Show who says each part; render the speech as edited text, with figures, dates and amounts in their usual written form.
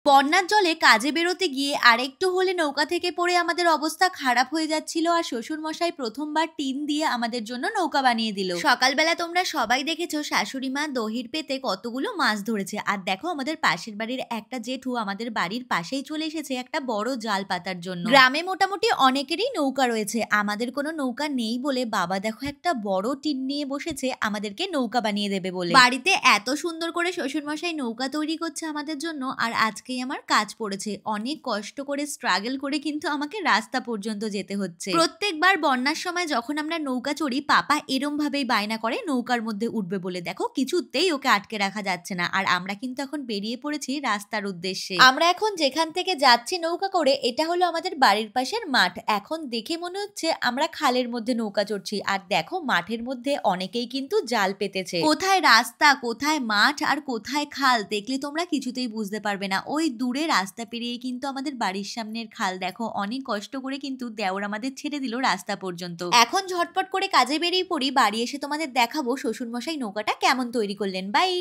Speaker 1: বন্যার জলে কাজে বেরোতে গিয়ে আরেকটু হলে নৌকা থেকে পড়ে আমাদের অবস্থা খারাপ হয়ে যাচ্ছিল আর শ্বশুরমশাই প্রথমবার টিন দিয়ে আমাদের জন্য নৌকা বানিয়ে দিল। সকালবেলা তোমরা সবাই দেখেছো শাশুড়ি মা দহির পেতে কতগুলো মাছ ধরেছে। আর দেখো আমাদের পাশের বাড়ির একটা জেঠু আমাদের বাড়ির পাশেই চলে এসেছে একটা বড় জাল পাতার জন্য। গ্রামে মোটামুটি অনেকেরই নৌকা রয়েছে, আমাদের কোনো নৌকা নেই বলে বাবা দেখো একটা বড় টিন নিয়ে বসেছে আমাদেরকে নৌকা বানিয়ে দেবে বলে। বাড়িতে এত সুন্দর করে শ্বশুরমশাই নৌকা তৈরি করছে আমাদের জন্য, আর আজকে আমার কাজ পড়েছে। অনেক কষ্ট করে স্ট্রাগল করে কিন্তু আমাকে রাস্তা পর্যন্ত যেতে হচ্ছে। প্রত্যেকবার বন্যার সময় যখন আমরা নৌকা চড়ি পাপা এরম ভাবেই বায়না করে নৌকার মধ্যে উঠবে বলে। দেখো কিছুতেই ওকে আটকে রাখা যাচ্ছে না। আর আমরা কিন্তু এখন বেরিয়ে পড়েছি রাস্তার উদ্দেশ্যে। আমরা এখন যেখান থেকে যাচ্ছি নৌকা করে এটা হলো আমাদের বাড়ির পাশের মাঠ। এখন দেখে মনে হচ্ছে আমরা খালের মধ্যে নৌকা চড়ছি। আর দেখো মাঠের মধ্যে অনেকেই কিন্তু জাল পেতেছে। কোথায় রাস্তা, কোথায় মাঠ আর কোথায় খাল দেখলে তোমরা কিছুতেই বুঝতে পারবে না। ওই দূরে রাস্তা পেরিয়ে কিন্তু আমাদের বাড়ির সামনের খাল। দেখো অনেক কষ্ট করে কিন্তু দেওর আমাদের ছেড়ে দিল রাস্তা পর্যন্ত। এখন ঝটপট করে কাজে বেরিয়ে পড়ি, বাড়ি এসে তোমাদের দেখাবো শ্বশুরমশাই নৌকাটা কেমন তৈরি করলেন। বাই।